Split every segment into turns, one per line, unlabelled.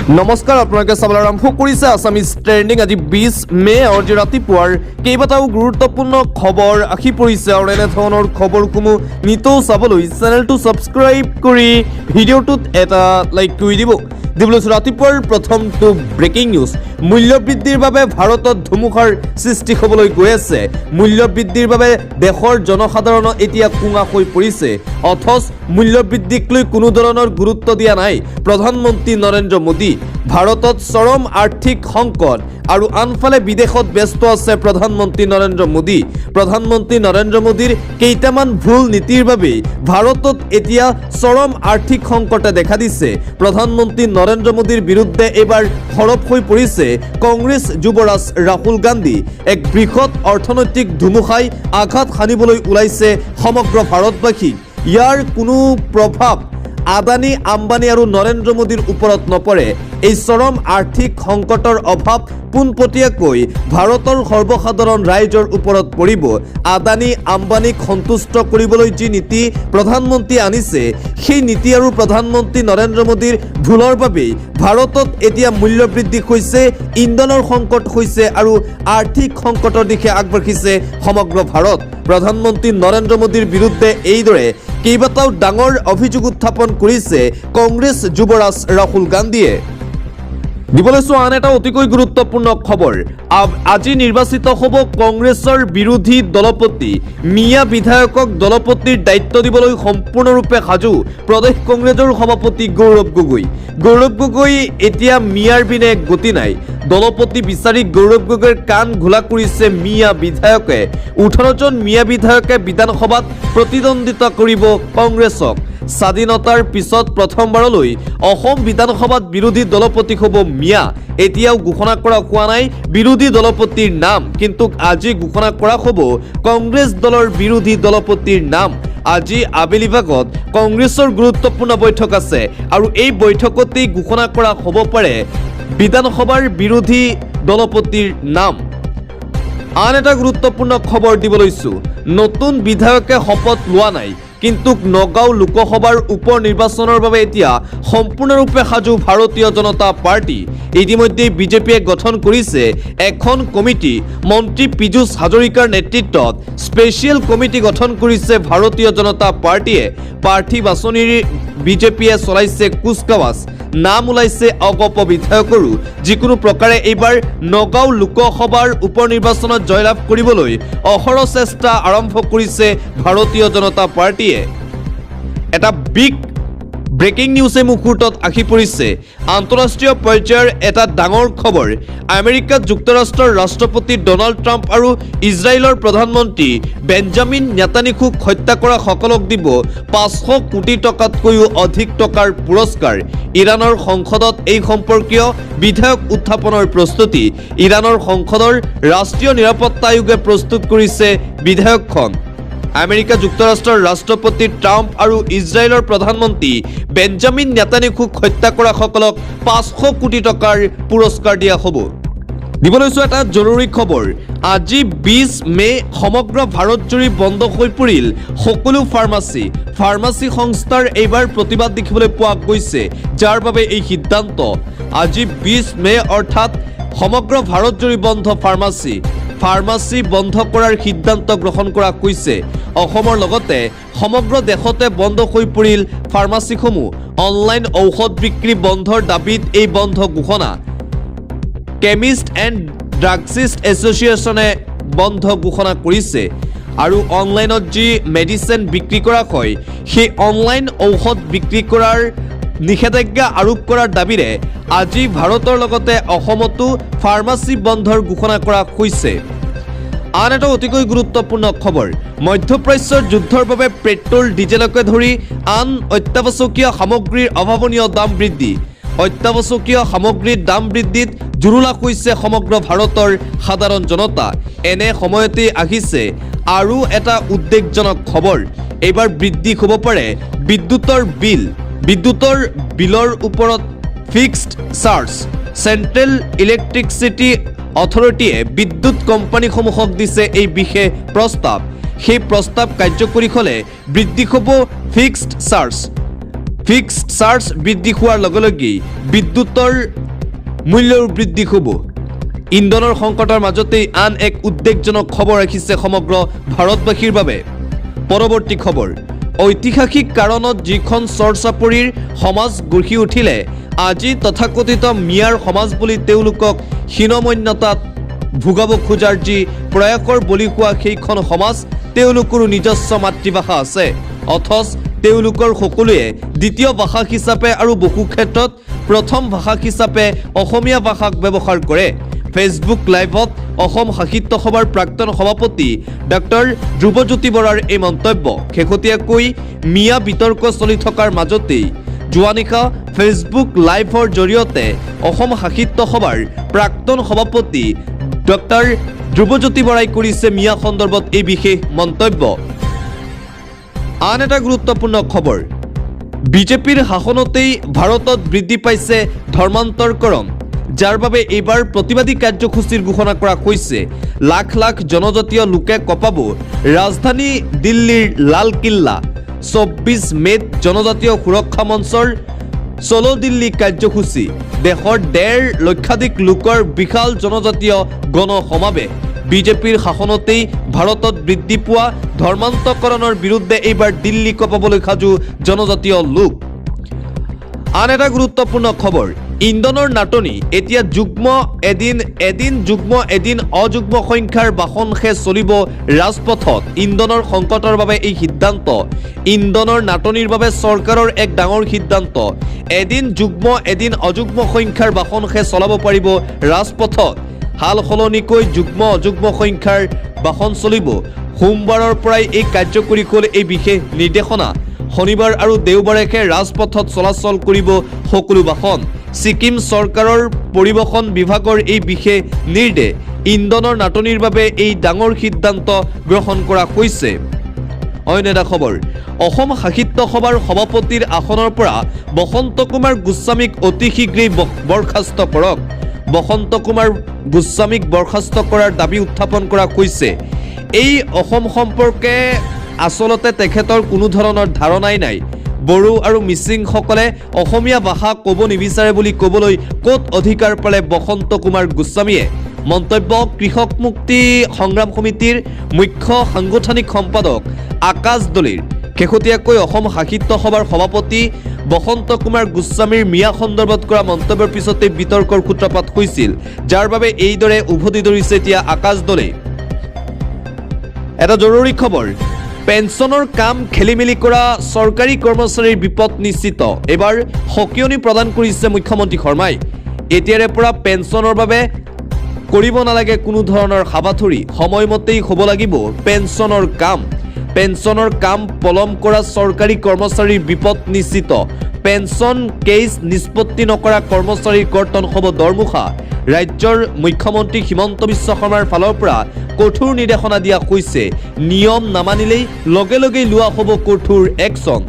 নমস্কাৰ আপোনালোকে চাবলৈ আৰম্ভ কৰিছে আছামিজ ট্ৰেণ্ডিং। আজি 20 মে আজি ৰাতিপুৱাৰ কেইবাটাও গুৰুত্বপূৰ্ণ খবৰ আহি পৰিছে আৰু এনে ধৰণৰ খবৰসমূহ নিতৌ চাবলৈ চেনেলটো ছাবস্ক্ৰাইব কৰি ভিডিঅ'টোত এটা লাইক কৰি দিব। ৰাতিপুৱাৰ প্ৰথমটো ব্ৰেকিং নিউজ। মূল্যবৃদ্ধিৰ বাবে ভাৰতত ধুমুহাৰ সৃষ্টি হ'বলৈ গৈ আছে। মূল্যবৃদ্ধিৰ বাবে দেশৰ জনসাধাৰণ এতিয়া কুঙা হৈ পৰিছে, অথচ মূল্যবৃদ্ধিক লৈ কোনো ধৰণৰ গুৰুত্ব দিয়া নাই প্ৰধানমন্ত্ৰী নৰেন্দ্ৰ মোদী। ভাৰতত চৰম আৰ্থিক সংকট আৰু আনফালে বিদেশত ব্যস্ত আছে প্ৰধানমন্ত্ৰী নৰেন্দ্ৰ মোদী। প্ৰধানমন্ত্ৰী নৰেন্দ্ৰ মোদীৰ কেইটামান ভুল নীতিৰ বাবে ভাৰতত এতিয়া চৰম আৰ্থিক সংকটে দেখা দিছে। প্ৰধানমন্ত্ৰী নৰেন্দ্ৰ মোদীৰ বিৰুদ্ধে এইবাৰ সৰব হৈ পৰিছে কংগ্ৰেছ যুৱৰাজ ৰাহুল গান্ধী। এক বৃহৎ অৰ্থনৈতিক ধুমুহাই আঘাত সানিবলৈ ওলাইছে সমগ্ৰ ভাৰতবাসীক। ইয়াৰ কোনো প্ৰভাৱ আদানী, আম্বানী আৰু নৰেন্দ্ৰ মোদীৰ ওপৰত নপৰে। এই চৰম আৰ্থিক সংকটৰ অভাৱ পোনপটীয়াকৈ ভাৰতৰ সৰ্বসাধাৰণ ৰাইজৰ ওপৰত পৰিব। আদানী, আম্বানীক সন্তুষ্ট কৰিবলৈ যি নীতি প্ৰধানমন্ত্ৰী আনিছে, সেই নীতি আৰু প্ৰধানমন্ত্ৰী নৰেন্দ্ৰ মোদীৰ ভুলৰ বাবেই ভাৰতত এতিয়া মূল্যবৃদ্ধি হৈছে, ইন্ধনৰ সংকট হৈছে আৰু আৰ্থিক সংকটৰ দিশে আগবাঢ়িছে সমগ্ৰ ভাৰত। প্ৰধানমন্ত্ৰী নৰেন্দ্ৰ মোদীৰ বিৰুদ্ধে এইদৰে কেইবাটাও ডাঙৰ অভিযোগ উত্থাপন কৰিছে কংগ্ৰেছ যুৱৰাজ ৰাহুল গান্ধীয়ে। দিবলৈ চোৱা আন এটা অতিকৈ গুৰুত্বপূৰ্ণ খবৰ। আজি নিৰ্বাচিত হ'ব কংগ্ৰেছৰ বিৰোধী দলপতি। মিয়া বিধায়কক দলপতিৰ দায়িত্ব দিবলৈ সম্পূৰ্ণৰূপে সাজু প্ৰদেশ কংগ্ৰেছৰ সভাপতি গৌৰৱ গগৈ। গৌৰৱ গগৈ এতিয়া মিয়াৰ বিনে গতি নাই। দলপতি বিচাৰি গৌৰৱ গগৈৰ কাণ ঘোলা কৰিছে মিয়া বিধায়কে। 18 জন মিয়া বিধায়কে বিধানসভাত প্ৰতিদ্বন্দ্বিতা কৰিব কংগ্ৰেছক। স্বাধীনতাৰ পিছত প্ৰথমবাৰলৈ অসম বিধানসভাত বিৰোধী দলপতি হ'ব মিয়া। এতিয়াও ঘোষণা কৰা হোৱা নাই বিৰোধী দলপতিৰ নাম, কিন্তু আজি ঘোষণা কৰা হ'ব কংগ্ৰেছ দলৰ বিৰোধী দলপতিৰ নাম। আজি আবেলি ভাগত কংগ্ৰেছৰ গুৰুত্বপূৰ্ণ বৈঠক আছে আৰু এই বৈঠকতেই ঘোষণা কৰা হ'ব পাৰে বিধানসভাৰ বিৰোধী দলপতিৰ নাম। আন এটা গুৰুত্বপূৰ্ণ খবৰ দিব লৈছো। নতুন বিধায়কে শপত লোৱা নাই, কিন্তু নগাঁও লোকসভাৰ উপ নিৰ্বাচনৰ বাবে এতিয়া সম্পূৰ্ণৰূপে সাজু ভাৰতীয় জনতা পাৰ্টি। ইতিমধ্যে বিজেপিয়ে গঠন কৰিছে এখন কমিটি। মন্ত্ৰী পীযুষ হাজৰিকাৰ নেতৃত্বত স্পেচিয়েল কমিটি গঠন কৰিছে ভাৰতীয় জনতা পাৰ্টিয়ে। প্ৰাৰ্থী বাছনিৰ বিজেপিয়ে চলাইছে কুচকাৱাজ। নাম ওলাইছে অগপ বিধায়কৰো। যিকোনো প্ৰকাৰে এইবাৰ নগাঁও লোকসভাৰ উপ নিৰ্বাচনত জয়লাভ কৰিবলৈ অহৰহ চেষ্টা আৰম্ভ কৰিছে ভাৰতীয় জনতা পাৰ্টিয়ে। এটা বিগ ব্ৰেকিং নিউজে মুহূৰ্তত আহি পৰিছে। আন্তঃৰাষ্ট্ৰীয় পৰ্যায়ৰ এটা ডাঙৰ খবৰ। আমেৰিকা যুক্তৰাষ্ট্ৰৰ ৰাষ্ট্ৰপতি ডনাল্ড ট্ৰাম্প আৰু ইজৰাইলৰ প্ৰধানমন্ত্ৰী বেঞ্জামিন নেতানিয়াহুক হত্যা কৰা সকলক দিব 500 কোটি টকাতকৈও অধিক টকাৰ পুৰস্কাৰ। ইৰাণৰ সংসদত এই সম্পৰ্কীয় বিধেয়ক উত্থাপনৰ প্ৰস্তুতি। ইৰাণৰ সংসদৰ ৰাষ্ট্ৰীয় নিৰাপত্তা আয়োগে প্ৰস্তুত কৰিছে বিধেয়কখন। আমেৰিকা যুক্তৰাষ্ট্ৰৰ ৰাষ্ট্ৰপতি ট্ৰাম্প আৰু ইজৰাইলৰ প্ৰধানমন্ত্ৰী বেঞ্জামিন নেতানিয়াহুক হত্যা কৰা সকলক 500 কোটি টকাৰ পুৰস্কাৰ দিয়া হ'ব। দিবলৈছো এটা জৰুৰী খবৰ। আজি 20 মে সমগ্ৰ ভাৰতজুৰি বন্ধ হৈ পৰিল সকলো ফাৰ্মাচী সংস্থাৰ এইবাৰ প্ৰতিবাদ দেখিবলৈ পোৱা গৈছে, যাৰ বাবে এই সিদ্ধান্ত। আজি 20 মে অৰ্থাৎ সমগ্ৰ ভাৰতজুৰি বন্ধ ফাৰ্মাচী বন্ধ কৰাৰ সিদ্ধান্ত গ্ৰহণ কৰা হৈছে। অসমৰ লগতে সমগ্ৰ দেশতে বন্ধ হৈ পৰিল ফাৰ্মাচীসমূহ। অনলাইন ঔষধ বিক্ৰী বন্ধৰ দাবীত এই বন্ধ ঘোষণা। কেমিষ্ট এণ্ড ড্ৰাগছিষ্ট এছ'চিয়েশ্যনে বন্ধ ঘোষণা কৰিছে আৰু অনলাইনত যি মেডিচিন বিক্ৰী কৰা হয়, সেই অনলাইন ঔষধ বিক্ৰী কৰাৰ নিষেধাজ্ঞা আৰোপ কৰাৰ দাবীৰে আজি ভাৰতৰ লগতে অসমতো ফাৰ্মাচী বন্ধৰ ঘোষণা কৰা হৈছে। আন এটা অতিকৈ গুৰুত্বপূৰ্ণ খবৰ। মধ্যপ্ৰাচ্যৰ যুদ্ধৰ বাবে পেট্ৰল, ডিজেলকে ধৰি আন অত্যাৱশ্যকীয় সামগ্ৰীৰ অভাৱনীয় দাম বৃদ্ধি। অত্যাৱশ্যকীয় সামগ্ৰীৰ দাম বৃদ্ধিত জুৰুলা হৈছে সমগ্ৰ ভাৰতৰ সাধাৰণ জনতা। এনে সময়তে আহিছে আৰু এটা উদ্বেগজনক খবৰ। এইবাৰ বৃদ্ধি হ'ব পাৰে বিদ্যুতৰ বিলৰ ওপৰত ফিক্সড চাৰ্জ। চেণ্ট্ৰেল ইলেক্ট্ৰিচিটি অথৰিটিয়ে বিদ্যুৎ কোম্পানীসমূহক দিছে এই বিশেষ প্ৰস্তাৱ। সেই প্ৰস্তাৱ কাৰ্যকৰী হ'লে বৃদ্ধি হ'ব ফিক্সড চাৰ্জ। ফিক্সড চাৰ্জ বৃদ্ধি হোৱাৰ লগে লগে বিদ্যুতৰ মূল্যৰ বৃদ্ধি হ'ব। ইন্ধনৰ সংকটৰ মাজতেই আন এক উদ্বেগজনক খবৰ ৰাখিছে সমগ্ৰ ভাৰতবাসীৰ বাবে। পৰৱৰ্তী খবৰ, ঐতিহাসিক কাৰণত যিখন চৰ-চাপৰিৰ সমাজ গঢ়ি উঠিলে, আজি তথাকথিত মিয়াৰ সমাজ বুলি তেওঁলোকক হীনমন্যতাত ভোগাব খোজাৰ যি প্ৰয়াসৰ বলি হোৱা সেইখন সমাজ, তেওঁলোকৰো নিজস্ব মাতৃভাষা আছে, অথচ তেওঁলোকৰ সকলোৱে দ্বিতীয় ভাষা হিচাপে আৰু বহু ক্ষেত্ৰত প্ৰথম ভাষা হিচাপে অসমীয়া ভাষাক ব্যৱহাৰ কৰে। ফেচবুক লাইভত অসম সাহিত্য সভাৰ প্ৰাক্তন সভাপতি ডক্টৰ ধ্ৰুৱজ্যোতি বৰাৰ এই মন্তব্য শেহতীয়াকৈ মিয়া বিতৰ্ক চলি থকাৰ মাজতেই যোৱা নিশা ফেচবুক লাইভৰ জৰিয়তে অসম সাহিত্য সভাৰ প্ৰাক্তন সভাপতি ডক্টৰ ধ্ৰুৱজ্যোতি বৰাই কৰিছে মিয়া সন্দৰ্ভত এই বিশেষ মন্তব্য। আন এটা গুৰুত্বপূৰ্ণ খবৰ, বিজেপিৰ শাসনতেই ভাৰতত বৃদ্ধি পাইছে ধৰ্মান্তৰকৰণ, যাৰ বাবে এইবাৰ প্ৰতিবাদী কাৰ্যসূচীৰ ঘোষণা কৰা হৈছে। লাখ লাখ জনজাতীয় লোকে কঁপাব ৰাজধানী দিল্লীৰ লালকিল্লা। 24 মে'ত জনজাতীয় সুৰক্ষা মঞ্চৰ চলো দিল্লী কাৰ্যসূচী, দেশৰ 1.5 লক্ষাধিক লোকৰ বিশাল জনজাতীয় গণসমাৱেশ। বিজেপিৰ শাসনতেই ভাৰতত বৃদ্ধি পোৱা ধৰ্মান্তৰকৰণৰ বিৰুদ্ধে এইবাৰ দিল্লী কঁপাবলৈ সাজু জনজাতীয় লোক। আন এটা গুৰুত্বপূৰ্ণ খবৰ, ইন্ধনৰ নাটনি, এতিয়া এদিন অযুগ্ম সংখ্যাৰ বাহন শেষ চলিব ৰাজপথত। ইন্ধনৰ সংকটৰ বাবে এই সিদ্ধান্ত, ইন্ধনৰ নাটনিৰ বাবে চৰকাৰৰ এক ডাঙৰ সিদ্ধান্ত। এদিন যুগ্ম এদিন অযুগ্ম সংখ্যাৰ বাহন শেষ চলাব পাৰিব ৰাজপথত। হাল সলনিকৈ যুগ্ম অযুগ্ম সংখ্যাৰ বাহন চলিব। সোমবাৰৰ পৰাই এই কাৰ্যকৰী হ'ল এই বিশেষ নিৰ্দেশনা। শনিবাৰ আৰু দেওবাৰেহে ৰাজপথত চলাচল কৰিব সকলো বাহন। ছিকিম চৰকাৰৰ পৰিবহণ বিভাগৰ এই বিশেষ নিৰ্দেশ, ইন্ধনৰ নাটনিৰ বাবে এই ডাঙৰ সিদ্ধান্ত গ্ৰহণ কৰা হৈছে। অন্য এটা খবৰ, অসম সাহিত্য সভাৰ সভাপতিৰ আসনৰ পৰা বসন্ত কুমাৰ গোস্বামীক অতি শীঘ্ৰেই বৰ্খাস্ত কৰক। বসন্ত কুমাৰ গোস্বামীক বৰ্খাস্ত কৰাৰ দাবী উত্থাপন কৰা হৈছে। এই অসম সম্পৰ্কে আচলতে তেখেতৰ কোনো ধৰণৰ ধাৰণাই নাই। বড়ো আৰু মিচিংসকলে অসমীয়া ভাষা ক'ব নিবিচাৰে বুলি ক'বলৈ ক'ত অধিকাৰ পালে বসন্ত কুমাৰ গোস্বামীয়ে? মন্তব্য কৃষক মুক্তি সংগ্ৰাম সমিতিৰ মুখ্য সাংগঠনিক সম্পাদক আকাশ দলেৰ। শেহতীয়াকৈ অসম সাহিত্য সভাৰ সভাপতি বসন্ত কুমাৰ গোস্বামীৰ মিয়া সন্দৰ্ভত কৰা মন্তব্যৰ পিছতে বিতৰ্কৰ সূত্ৰপাত হৈছিল, যাৰ বাবে এইদৰে উভতি ধৰিছে এতিয়া আকাশ দলে। এটা জৰুৰী খবৰ, পেঞ্চনৰ কাম খেলিমেলি কৰা চৰকাৰী কৰ্মচাৰীৰ বিপদ নিশ্চিত। এবাৰ সকিয়নি প্ৰদান কৰিছে মুখ্যমন্ত্ৰী শৰ্মাই। এতিয়াৰে পৰা পেঞ্চনৰ বাবে কৰিব নালাগে কোনো ধৰণৰ হাবাথুৰি, সময়মতেই হ'ব লাগিব পেঞ্চনৰ কাম। পেঞ্চনৰ কাম পলম কৰা চৰকাৰী কৰ্মচাৰীৰ বিপদ নিশ্চিত। পেঞ্চন কেছ নিষ্পত্তি নকৰা কৰ্মচাৰীৰ কৰ্তন হ'ব দৰমুখা। ৰাজ্যৰ মুখ্যমন্ত্ৰী হিমন্ত বিশ্ব শৰ্মাৰ ফালৰ পৰা কঠোৰ নিৰ্দেশনা দিয়া হৈছে। নিয়ম নামানিলেই লগে লগেই লোৱা হ'ব কঠোৰ একশ্যন।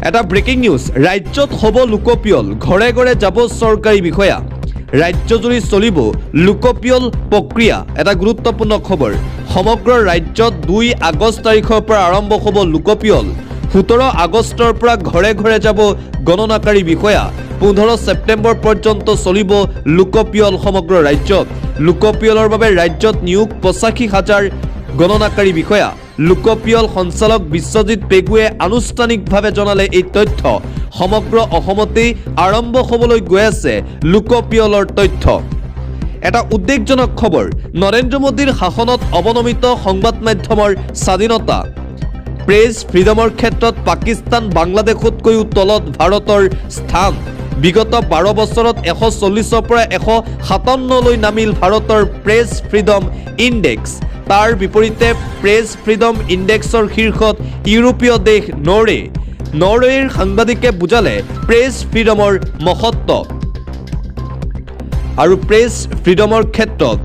এটা ব্ৰেকিং নিউজ, ৰাজ্যত হ'ব লোকপিয়ল, ঘৰে ঘৰে যাব চৰকাৰী বিষয়া। ৰাজ্যজুৰি চলিব লোকপিয়ল প্ৰক্ৰিয়া। এটা গুৰুত্বপূৰ্ণ খবৰ, সমগ্ৰ ৰাজ্যত 2 আগষ্ট তাৰিখৰ পৰা আৰম্ভ হ'ব লোকপিয়ল। 17 আগষ্টৰ পৰা ঘৰে ঘৰে যাব গণনাকাৰী বিষয়া। 15 ছেপ্টেম্বৰ পৰ্যন্ত চলিব লোকপিয়ল সমগ্ৰ ৰাজ্যত। লোকপিয়লৰ বাবে ৰাজ্যত নিয়োগ 85,000 গণনাকাৰী বিষয়া। লোকপিয়ল সঞ্চালক বিশ্বজিৎ পেগুৱে আনুষ্ঠানিকভাৱে জনালে এই তথ্য। সমগ্ৰ অসমতেই আৰম্ভ হ'বলৈ গৈ আছে লোকপিয়লৰ তথ্য। এটা উদ্বেগজনক খবৰ, নৰেন্দ্ৰ মোদীৰ শাসনত অৱনমিত সংবাদ মাধ্যমৰ স্বাধীনতা। প্ৰেছ ফ্ৰীডমৰ ক্ষেত্ৰত পাকিস্তান বাংলাদেশতকৈও তলত ভাৰতৰ স্থান। বিগত 12 বছৰত 140ৰ পৰা 157লৈ নামিল ভাৰতৰ প্ৰেছ ফ্ৰীডম ইণ্ডেক্স। তাৰ বিপৰীতে প্ৰেছ ফ্ৰীডম ইণ্ডেক্সৰ শীৰ্ষত ইউৰোপীয় দেশ নৰৱে। নৰৱেৰ সাংবাদিকে বুজালে প্ৰেছ ফ্ৰীডমৰ মহত্ব। আৰু প্ৰেছ ফ্ৰীডমৰ ক্ষেত্ৰত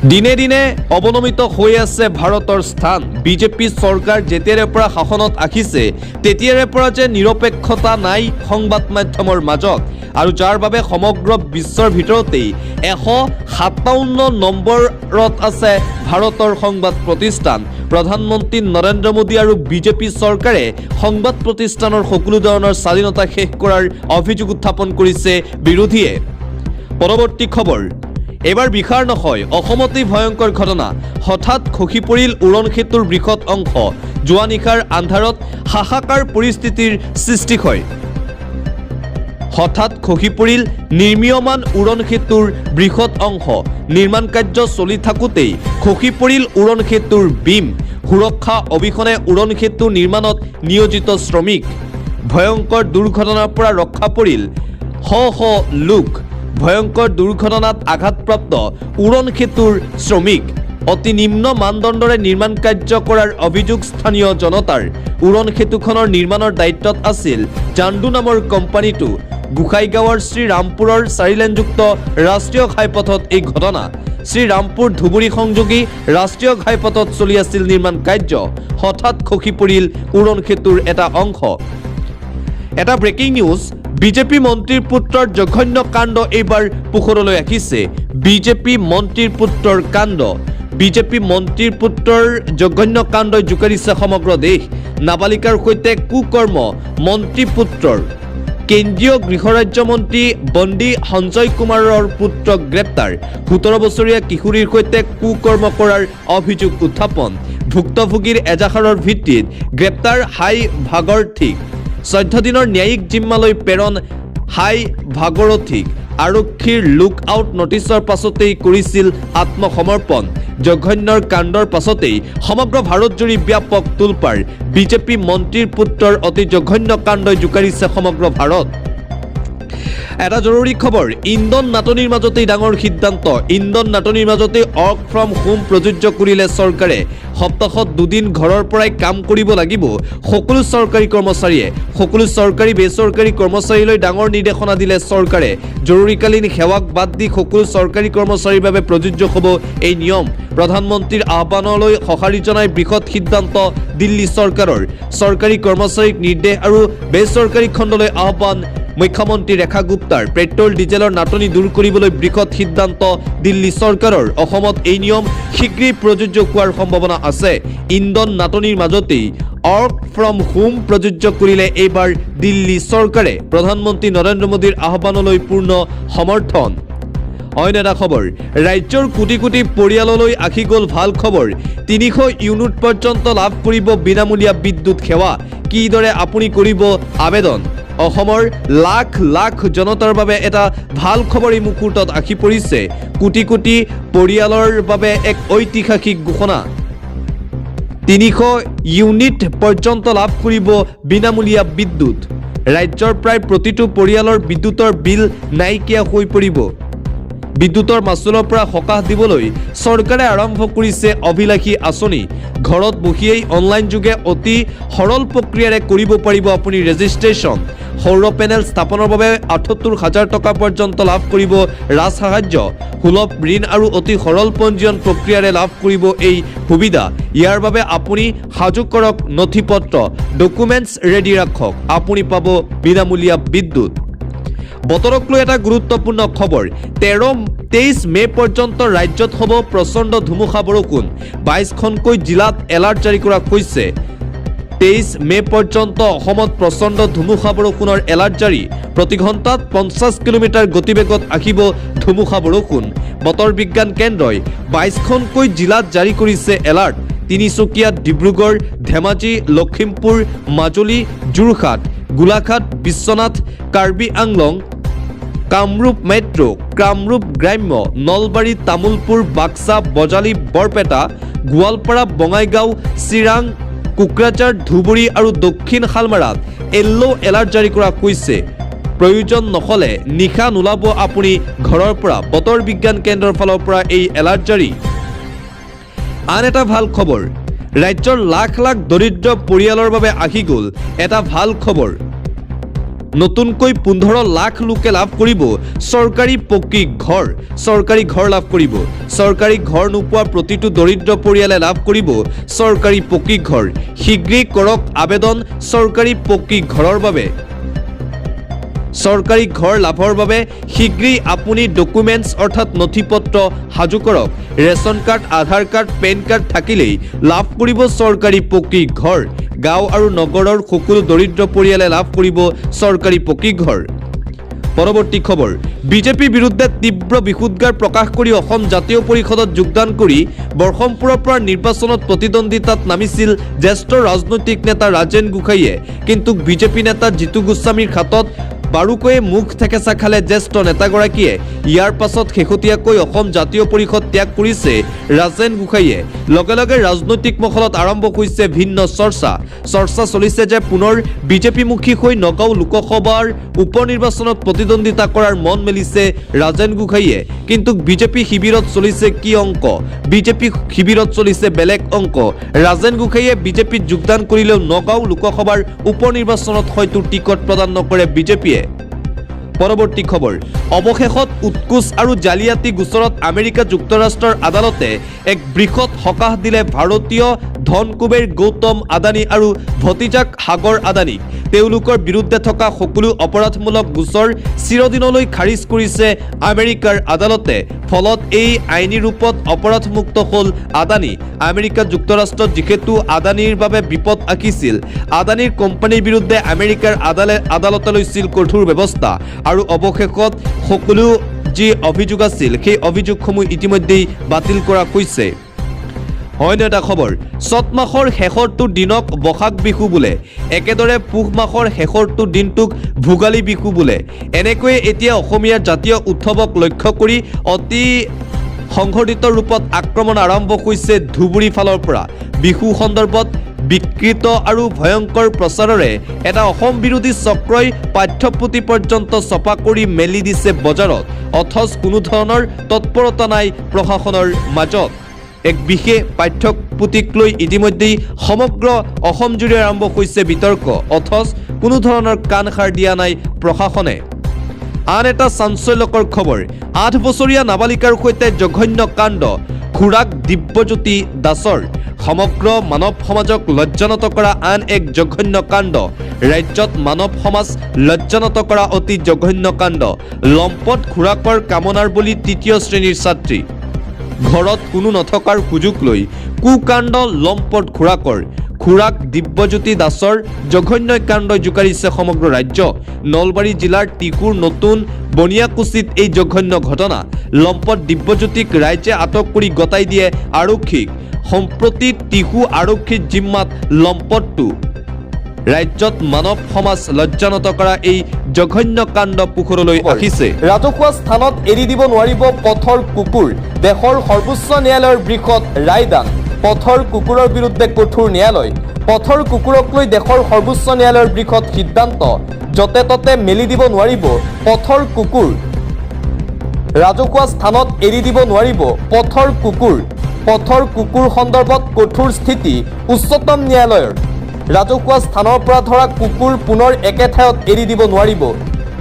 দিনে দিনে অৱনমিত হৈ আছে ভাৰতৰ স্থান। বিজেপি চৰকাৰ যেতিয়াৰে পৰা শাসনত আহিছে তেতিয়াৰে পৰা যে নিৰপেক্ষতা নাই সংবাদ মাধ্যমৰ মাজত, আৰু যাৰ বাবে সমগ্ৰ বিশ্বৰ ভিতৰতেই 157 নম্বৰত আছে ভাৰতৰ সংবাদ প্ৰতিষ্ঠান। প্ৰধানমন্ত্ৰী নৰেন্দ্ৰ মোদী আৰু বিজেপি চৰকাৰে সংবাদ প্ৰতিষ্ঠানৰ সকলো ধৰণৰ স্বাধীনতা শেষ কৰাৰ অভিযোগ উত্থাপন কৰিছে বিৰোধীয়ে। পৰৱৰ্তী খবৰ, এবাৰ বিহাৰ নহয় অসমতেই ভয়ংকৰ ঘটনা, হঠাৎ খহি পৰিল উৰণ সেতুৰ বৃহৎ অংশ। যোৱা নিশাৰ আন্ধাৰত হাহাকাৰ পৰিস্থিতিৰ সৃষ্টি হয়। হঠাৎ খহি পৰিল নিৰ্মীয়মান উৰণ সেতুৰ বৃহৎ অংশ। নিৰ্মাণ কাৰ্য চলি থাকোঁতেই খহি পৰিল উৰণ সেতুৰ বীম। সুৰক্ষা অবিহনে উৰণ সেতু নিৰ্মাণত নিয়োজিত শ্ৰমিক। ভয়ংকৰ দুৰ্ঘটনাৰ পৰা ৰক্ষা পৰিল শ শ লোক। ভয়ংকৰ দুৰ্ঘটনাত আঘাতপ্ৰাপ্ত উৰণ সেতুৰ শ্ৰমিক। অতি নিম্ন মানদণ্ডৰে নিৰ্মাণ কাৰ্য কৰাৰ অভিযোগ স্থানীয় জনতাৰ। উৰণ সেতুখনৰ নিৰ্মাণৰ দায়িত্বত আছিল জাণ্ডু নামৰ কোম্পানীটো। গোসাইগাঁৱৰ শ্ৰীৰামপুৰৰ 4 লেনযুক্ত ৰাষ্ট্ৰীয় ঘাইপথত এই ঘটনা। শ্ৰীৰামপুৰ ধুবুৰী সংযোগী ৰাষ্ট্ৰীয় ঘাইপথত চলি আছিল নিৰ্মাণ কাৰ্য। হঠাৎ খহি পৰিল উৰণ সেতুৰ এটা অংশ। এটা ব্ৰেকিং নিউজ, বিজেপি মন্ত্ৰীৰ পুত্ৰৰ জঘন্য কাণ্ড এইবাৰ পোহৰলৈ আহিছে। বিজেপি মন্ত্ৰীৰ পুত্ৰৰ কাণ্ড। বিজেপি মন্ত্ৰীৰ পুত্ৰৰ জঘন্য কাণ্ডই জোকাৰিছে সমগ্ৰ দেশ। নাবালিকাৰ সৈতে কুকৰ্ম মন্ত্ৰী পুত্ৰৰ। কেন্দ্ৰীয় গৃহ ৰাজ্যমন্ত্ৰী বন্দী সঞ্জয় কুমাৰৰ পুত্ৰক গ্ৰেপ্তাৰ। 17 বছৰীয়া কিশোৰীৰ সৈতে কুকৰ্ম কৰাৰ অভিযোগ উত্থাপন। ভুক্তভোগীৰ এজাহাৰৰ ভিত্তিত গ্ৰেপ্তাৰ হাই ভাগৰ্থীক। 14 দিনৰ ন্যায়িক জিম্মালৈ প্ৰেৰণ হাই ভাগৰথীক। আৰক্ষীৰ লুক আউট নটিছৰ পাছতেই কৰিছিল আত্মসমৰ্পণ। জঘন্যৰ কাণ্ডৰ পাছতেই সমগ্ৰ ভাৰতজুৰি ব্যাপক তোলপাৰ। বিজেপি মন্ত্ৰীৰ পুত্ৰৰ অতি জঘন্য কাণ্ডই জোকাৰিছে সমগ্ৰ ভাৰত। এটা জৰুৰী খবৰ, ইন্ধন নাটনিৰ মাজতেই ডাঙৰ সিদ্ধান্ত। ইন্ধন নাটনিৰ মাজতেই ৱৰ্ক ফ্ৰম হোম প্ৰযোজ্য কৰিলে চৰকাৰে। সপ্তাহত 2 দিন ঘৰৰ পৰাই কাম কৰিব লাগিব সকলো চৰকাৰী কৰ্মচাৰীয়ে। সকলো চৰকাৰী বেচৰকাৰী কৰ্মচাৰীলৈ ডাঙৰ নিৰ্দেশনা দিলে চৰকাৰে। জৰুৰীকালীন সেৱাক বাদ দি সকলো চৰকাৰী কৰ্মচাৰীৰ বাবে প্ৰযোজ্য হ'ব এই নিয়ম। প্ৰধানমন্ত্ৰীৰ আহ্বানলৈ সঁহাৰি জনাই বৃহৎ সিদ্ধান্ত দিল্লী চৰকাৰৰ। চৰকাৰী কৰ্মচাৰীক নিৰ্দেশ আৰু বেচৰকাৰী খণ্ডলৈ আহ্বান। মুখ্যমন্ত্ৰী ৰেখা গুপ্তাৰ। পেট্ৰল ডিজেলৰ নাটনি দূৰ কৰিবলৈ বৃহৎ সিদ্ধান্ত দিল্লী চৰকাৰৰ। অসমত এই নিয়ম শীঘ্ৰেই প্ৰযোজ্য হোৱাৰ সম্ভাৱনা আছে। ইন্ধন নাটনিৰ মাজতেই ৱৰ্ক ফ্ৰম হোম প্ৰযোজ্য কৰিলে এইবাৰ দিল্লী চৰকাৰে। প্ৰধানমন্ত্ৰী নৰেন্দ্ৰ মোদীৰ আহ্বানলৈ পূৰ্ণ সমৰ্থন। অইন এটা খবৰ, ৰাজ্যৰ কোটি কোটি পৰিয়াললৈ আহি গ'ল ভাল খবৰ। 300 ইউনিট পৰ্যন্ত লাভ কৰিব বিনামূলীয়া বিদ্যুৎ সেৱা। কিদৰে আপুনি কৰিব আবেদন? অসমৰ লাখ লাখ জনতাৰ বাবে এটা ভাল খবৰ এই মুহূৰ্তত আহি পৰিছে। কোটি কোটি পৰিয়ালৰ বাবে এক ঐতিহাসিক ঘোষণা। 300 ইউনিট পৰ্যন্ত লাভ কৰিব বিনামূলীয়া বিদ্যুৎ। ৰাজ্যৰ প্ৰায় প্ৰতিটো পৰিয়ালৰ বিদ্যুতৰ বিল নাইকিয়া হৈ পৰিব। বিদ্যুতৰ মাচুলৰ পৰা সকাহ দিবলৈ চৰকাৰে আৰম্ভ কৰিছে অভিলাষী আঁচনি। ঘৰত বহিয়েই অনলাইন যোগে অতি সৰল প্ৰক্ৰিয়াৰে কৰিব পাৰিব আপুনি ৰেজিষ্ট্ৰেশ্যন। সৌৰ পেনেল স্থাপনৰ বাবে ৭৮,০০০ টকা পৰ্যন্ত লাভ কৰিব ৰাজসাহায্য। সুলভ ঋণ আৰু অতি সৰল পঞ্জীয়ন প্ৰক্ৰিয়াৰে লাভ কৰিব এই সুবিধা। ইয়াৰ বাবে আপুনি সাজু কৰক নথিপত্ৰ, ডকুমেণ্টছ ৰেডি ৰাখক। আপুনি পাব বিনামূলীয়া বিদ্যুৎ। বতৰক লৈ এটা গুৰুত্বপূৰ্ণ খবৰ, 23 মে পৰ্যন্ত ৰাজ্যত হ'ব প্ৰচণ্ড ধুমুহা বৰষুণ। 22খনকৈ জিলাত এলাৰ্ট জাৰি কৰা হৈছে। 23 মে পৰ্যন্ত অসমত প্ৰচণ্ড ধুমুহা বৰষুণৰ এলাৰ্ট জাৰি। প্ৰতি ঘণ্টাত 50 কিলোমিটাৰ গতিবেগত আহিব ধুমুহা বৰষুণ। বতৰ বিজ্ঞান কেন্দ্ৰই 22খনকৈ জিলাত জাৰি কৰিছে এলাৰ্ট। তিনিচুকীয়া, ডিব্ৰুগড়, ধেমাজি, লখিমপুৰ, মাজুলী, যোৰহাট, গোলাঘাট, বিশ্বনাথ, কাৰ্বি আংলং, কামৰূপ মেট্ৰ', কামৰূপ গ্ৰাম্য, নলবাৰী, তামুলপুৰ, বাক্সা, বজালী, বৰপেটা, গোৱালপাৰা, বঙাইগাঁও, চিৰাং, কোকৰাঝাৰ, ধুবুৰী আৰু দক্ষিণ শালমাৰাত য়েল্লো এলাৰ্ট জাৰি কৰা হৈছে। প্ৰয়োজন নহ'লে নিশা নোলাব আপুনি ঘৰৰ পৰা। বতৰ বিজ্ঞান কেন্দ্ৰৰ ফালৰ পৰা এই এলাৰ্ট জাৰি। আন এটা ভাল খবৰ, ৰাজ্যৰ লাখ লাখ দৰিদ্ৰ পৰিয়ালৰ বাবে আহি গ'ল এটা ভাল খবৰ। নতুনকৈ 15 লাখ লোকে লাভ কৰিব চৰকাৰী পকী ঘৰ। চৰকাৰী ঘৰ লাভ কৰিব। চৰকাৰী ঘৰ নোপোৱা প্ৰতিটো দৰিদ্ৰ পৰিয়ালে লাভ কৰিব চৰকাৰী পকী ঘৰ। শীঘ্ৰেই কৰক আবেদন চৰকাৰী পকী ঘৰৰ বাবে। চৰকাৰী ঘৰ লাভৰ বাবে শীঘ্ৰেই আপুনি ডকুমেণ্টছ অৰ্থাৎ নথিপত্ৰ সাজু কৰক। ৰেচন কাৰ্ড, আধাৰ কাৰ্ড, পেন কাৰ্ড থাকিলেই লাভ কৰিব চৰকাৰী পকী ঘৰ। গাঁও আৰু নগৰৰ সকলো দৰিদ্ৰ পৰিয়ালে লাভ কৰিব চৰকাৰী পকী ঘৰ। পৰৱৰ্তী খবৰ, বিজেপিৰ বিৰুদ্ধে তীব্ৰ বিষোদ্গাৰ প্ৰকাশ কৰি অসম জাতীয় পৰিষদত যোগদান কৰি বৰহমপুৰৰ পৰা নিৰ্বাচনত প্ৰতিদ্বন্দ্বিতাত নামিছিল জ্যেষ্ঠ ৰাজনৈতিক নেতা ৰাজেন গোহাঁইয়ে। কিন্তু বিজেপি নেতা জিতু গোস্বামীৰ খাতত বাৰুকৈয়ে মুখ থেকেচা খালে জ্যেষ্ঠ নেতাগৰাকীয়ে। ইয়াৰ পাছত শেহতীয়াকৈ অসম জাতীয় পৰিষদ ত্যাগ কৰিছে ৰাজেন গোহাঁইয়ে। লগে লগে ৰাজনৈতিক মহলত আৰম্ভ হৈছে ভিন্ন চৰ্চা চলিছে যে পুনৰ বিজেপিমুখী হৈ নগাঁও লোকসভাৰ উপ নিৰ্বাচনত প্ৰতিদ্বন্দ্বিতা কৰাৰ মন মেলিছে ৰাজেন গোহাঁইয়ে। কিন্তু বিজেপি শিবিৰত চলিছে কি অংক? বিজেপি শিবিৰত চলিছে বেলেগ অংক। ৰাজেন গোহাঁইয়ে বিজেপিত যোগদান কৰিলেও নগাঁও লোকসভাৰ উপ নিৰ্বাচনত হয়তো টিকট প্ৰদান নকৰে বিজেপিয়ে। পৰৱৰ্তী খবৰ, অৱশেষত উৎকোচ আৰু জালিয়াতি গোচৰত আমেৰিকা যুক্তৰাষ্ট্ৰৰ আদালতে এক বৃহৎ সকাহ দিলে ভাৰতীয় ধনকুবেৰ গৌতম আদানী আৰু ভতিজাক সাগৰ আদানীক। তেওঁলোকৰ বিৰুদ্ধে থকা সকলো অপৰাধমূলক গোচৰ চিৰদিনলৈ খাৰিজ কৰিছে আমেৰিকাৰ আদালতে। ফলত এই আইনী ৰূপত অপৰাধমুক্ত হ'ল আদানী। আমেৰিকা যুক্তৰাষ্ট্ৰত যিহেতু আদানীৰ বাবে বিপদ আঁকিছিল, আদানীৰ কোম্পানীৰ বিৰুদ্ধে আমেৰিকাৰ আদালতে লৈছিল কঠোৰ ব্যৱস্থা আৰু অৱশেষত সকলো যি অভিযোগ আছিল সেই অভিযোগসমূহ ইতিমধ্যেই বাতিল কৰা হৈছে। অন্য এটা খবৰ, চত মাহৰ শেষৰটো দিনক বহাগ বিহু বোলে, একেদৰে পুহ মাহৰ শেষৰটো দিনটোক ভোগালী বিহু বোলে। এনেকৈয়ে এতিয়া অসমীয়াৰ জাতীয় উৎসৱক লক্ষ্য কৰি অতি সংঘটিত ৰূপত আক্ৰমণ আৰম্ভ হৈছে ধুবুৰী ফালৰ পৰা। বিহু সন্দৰ্ভত বিকৃত আৰু ভয়ংকৰ প্ৰচাৰেৰে এটা অসম বিৰোধী চক্ৰই পাঠ্যপুথি পৰ্যন্ত ছপা কৰি মেলি দিছে বজাৰত, অথচ কোনো ধৰণৰ তৎপৰতা নাই প্ৰশাসনৰ মাজত। এক বিশেষ পাঠ্যপুথিক লৈ ইতিমধ্যেই সমগ্ৰ অসমজুৰি আৰম্ভ হৈছে বিতৰ্ক, অথচ কোনো ধৰণৰ কাণ সাৰ দিয়া নাই প্ৰশাসনে। আন এটা চাঞ্চল্যকৰ খবৰ, 8 বছৰীয়া নাবালিকাৰ সৈতে জঘন্য কাণ্ড, খুৰাক দিব্যজ্যোতি দাসৰ। সমগ্ৰ মানৱ সমাজক লজ্জানত কৰা আন এক জঘন্য কাণ্ড। ৰাজ্যত মানৱ সমাজ লজ্জানত কৰা অতি জঘন্য কাণ্ড। লম্পট খুৰাকৰ কামনাৰ বলি 3য় শ্ৰেণীৰ ছাত্ৰী। ঘৰত কোনো নথকাৰ সুযোগ লৈ কুকাণ্ড লম্পট খুৰাকৰ। খুৰাক দিব্যজ্যোতি দাসৰ জঘন্য কাণ্ডই জোকাৰিছে সমগ্ৰ ৰাজ্য। নলবাৰী জিলাৰ টিকুৰ নতুন বনিয়াকুছিত এই জঘন্য ঘটনা। লম্পট দিব্যজ্যোতিক ৰাইজে আটক কৰি গতাই দিয়ে আৰক্ষীক। সম্প্ৰতি টিকু আৰক্ষীৰ জিম্মাত লম্পটটো। ৰাজ্যত মানৱ সমাজ লজ্জানত কৰা এই জঘন্য কাণ্ড পোহৰলৈ আহিছে। ৰাজহুৱা স্থানত এৰি দিব নোৱাৰিব পথৰ কুকুৰ, দেশৰ সৰ্বোচ্চ ন্যায়ালয়ৰ বৃহৎ ৰায়দান। পথৰ কুকুৰৰ বিৰুদ্ধে কঠোৰ ন্যায়ালয়। পথৰ কুকুৰক লৈ দেশৰ সৰ্বোচ্চ ন্যায়ালয়ৰ বৃহৎ সিদ্ধান্ত, য'তে ত'তে মেলি দিব নোৱাৰিব পথৰ কুকুৰ। ৰাজহুৱা স্থানত এৰি দিব নোৱাৰিব পথৰ কুকুৰ। পথৰ কুকুৰ সন্দৰ্ভত কঠোৰ স্থিতি উচ্চতম ন্যায়ালয়ৰ। ৰাজহুৱা স্থানৰ পৰা ধৰা কুকুৰ পুনৰ একে ঠাইত এৰি দিব নোৱাৰিব।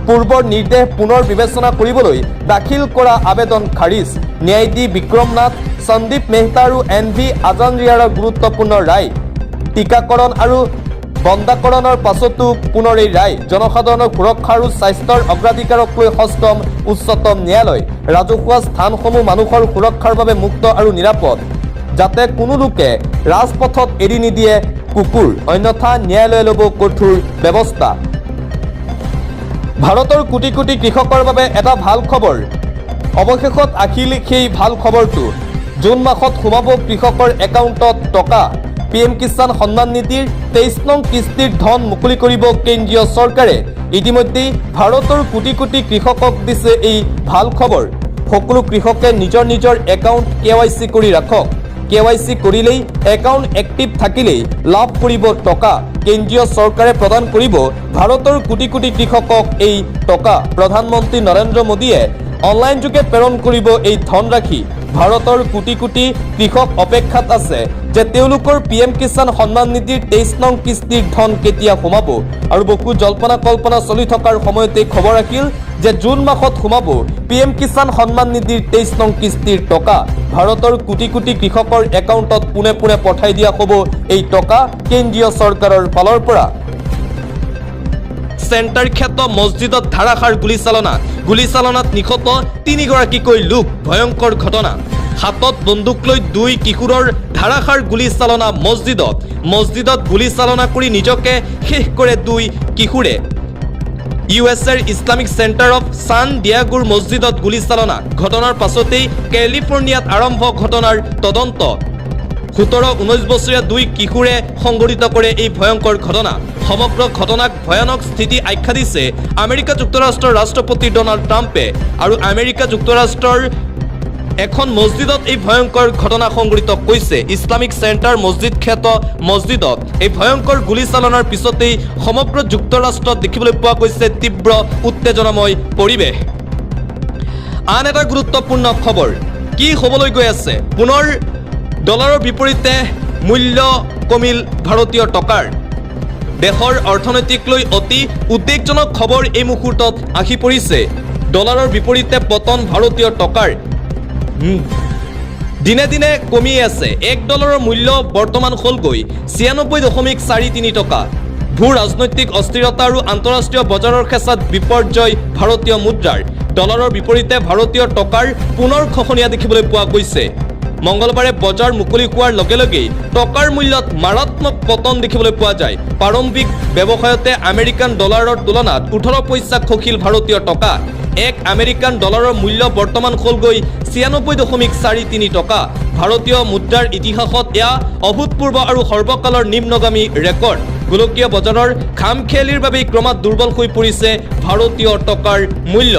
পূৰ্বৰ নিৰ্দেশ পুনৰ বিবেচনা কৰিবলৈ দাখিল কৰা আবেদন খাৰিজ। ন্যায়াধীশ বিক্ৰম নাথ, সন্দীপ মেহতা আৰু NV আজানৰিয়াৰৰ গুৰুত্বপূৰ্ণ ৰায়। টীকাকৰণ আৰু বন্ধাকৰণৰ পাছতো পুনৰ এই ৰায়। জনসাধাৰণৰ সুৰক্ষা আৰু স্বাস্থ্যৰ অগ্ৰাধিকাৰক লৈ সষ্টম উচ্চতম ন্যায়ালয়। ৰাজহুৱা স্থানসমূহ মানুহৰ সুৰক্ষাৰ বাবে মুক্ত আৰু নিৰাপদ, যাতে কোনো লোকে ৰাজপথত এৰি নিদিয়ে কুকুৰ, অন্যথা ন্যায়ালয়ে ল'ব কঠোৰ ব্যৱস্থা। ভাৰতৰ কোটি কোটি কৃষকৰ বাবে এটা ভাল খবৰ। অৱশেষত আহিল সেই ভাল খবৰটো। জুন মাহত সোমাব কৃষকৰ একাউণ্টত টকা। PM কিষাণ সন্মান নিধিৰ 23 নং কিস্তিৰ ধন মুকলি কৰিব কেন্দ্ৰীয় চৰকাৰে। ইতিমধ্যেই ভাৰতৰ কোটি কোটি কৃষকক দিছে এই ভাল খবৰ। সকলো কৃষকে নিজৰ নিজৰ একাউণ্ট KYC কৰি ৰাখক। KYC কৰিলেই একাউণ্ট এক্টিভ থাকিলেই লাভ কৰিব টকা। কেন্দ্ৰীয় চৰকাৰে প্ৰদান কৰিব ভাৰতৰ কোটি কোটি কৃষকক এই টকা। প্ৰধানমন্ত্ৰী নৰেন্দ্ৰ মোদীয়ে অনলাইন যোগে প্ৰেৰণ কৰিব এই ধনৰাশি। ভাৰতৰ কোটি কোটি কৃষক অপেক্ষাত আছে যে তেওঁলোকৰ PM কিষাণ সন্মান নিধিৰ 23 নং কিস্তিৰ ধন কেতিয়া সোমাব আৰু বহু জল্পনা কল্পনা চলি থকাৰ সময়তে খবৰ আহিল যে জুন মাহত সোমাব PM কিষাণ সন্মান নিধিৰ 23 নং কিস্তিৰ টকা। ভাৰতৰ কোটি কোটি কৃষকৰ একাউণ্টত পোনে পোনে পঠাই দিয়া হ'ব এই টকা কেন্দ্ৰীয় চৰকাৰৰ ফালৰ পৰা। চেণ্টাৰ খ্যাত মছজিদত ধাৰাসাৰ গুলীচালনাত নিহত 3 গৰাকীকৈ লোক, ভয়ংকৰ ঘটনা। হাতত বন্দুক লৈ 2 কিশোৰৰ ধাৰাসাৰ গুলীচালনা মছজিদত গুলীচালনা কৰি নিজকে শেষ কৰে 2 কিশোৰে। USAৰ ইছলামিক চেণ্টাৰ অফ ছান ডিয়াগোৰ মছজিদত গুলীচালনা ঘটনাৰ পাছতেই কেলিফৰ্ণিয়াত আৰম্ভ ঘটনাৰ তদন্ত। 17-19 বছৰীয়া 2 কিশোৰে সংঘটিত কৰে এই ভয়ংকৰ ঘটনা। সমগ্ৰ ঘটনাক ভয়ানক স্থিতি আখ্যা দিছে আমেৰিকা যুক্তৰাষ্ট্ৰৰ ৰাষ্ট্ৰপতি ডনাল্ড ট্ৰাম্পে আৰু আমেৰিকা যুক্তৰাষ্ট্ৰৰ এখন মছজিদত এই ভয়ংকৰ ঘটনা সংঘটিত কৈছে। ইছলামিক চেণ্টাৰ খ্যাত মছজিদত এই ভয়ংকৰ গুলীচালনাৰ পিছতেই সমগ্ৰ যুক্তৰাষ্ট্ৰত দেখিবলৈ পোৱা গৈছে তীব্ৰ উত্তেজনাময় পৰিৱেশ। আন এটা গুৰুত্বপূৰ্ণ খবৰ কি হ'বলৈ গৈ আছে? পুনৰ ডলাৰৰ বিপৰীতে মূল্য কমিল ভাৰতীয় টকাৰ। দেশৰ অৰ্থনৈতিক লৈ অতি উদ্বেগজনক খবৰ এই মুহূৰ্তত আহি পৰিছে। ডলাৰৰ বিপৰীতে পতন ভাৰতীয় টকাৰ। দিনে দিনে কমি আছে। $1 মূল্য বৰ্তমান হ'লগৈ 96.43 টকা। ভূ ৰাজনৈতিক অস্থিৰতা আৰু আন্তঃৰাষ্ট্ৰীয় বজাৰৰ খেঁচাত বিপৰ্যয় ভাৰতীয় মুদ্ৰাৰ। ডলাৰৰ বিপৰীতে ভাৰতীয় টকাৰ পুনৰ খহনীয়া দেখিবলৈ পোৱা গৈছে। মঙ্গলবাৰে বজাৰ মুকলি হোৱাৰ লগে লগেই টকাৰ মূল্যত মাৰাত্মক পতন দেখিবলৈ পোৱা যায়। প্ৰাৰম্ভিক ব্যৱসায়তে আমেৰিকান ডলাৰৰ তুলনাত 18 পইচা খহিল ভাৰতীয় টকা। এক আমেৰিকান ডলাৰৰ মূল্য বৰ্তমান হ'লগৈ 96.43 টকা। ভাৰতীয় মুদ্ৰাৰ ইতিহাসত এয়া অভূতপূৰ্ব আৰু সৰ্বকালৰ নিম্নগামী ৰেকৰ্ড। গোলকীয় বজাৰৰ খামখেয়ালিৰ বাবেই ক্ৰমাৎ দুৰ্বল হৈ পৰিছে ভাৰতীয় টকাৰ মূল্য।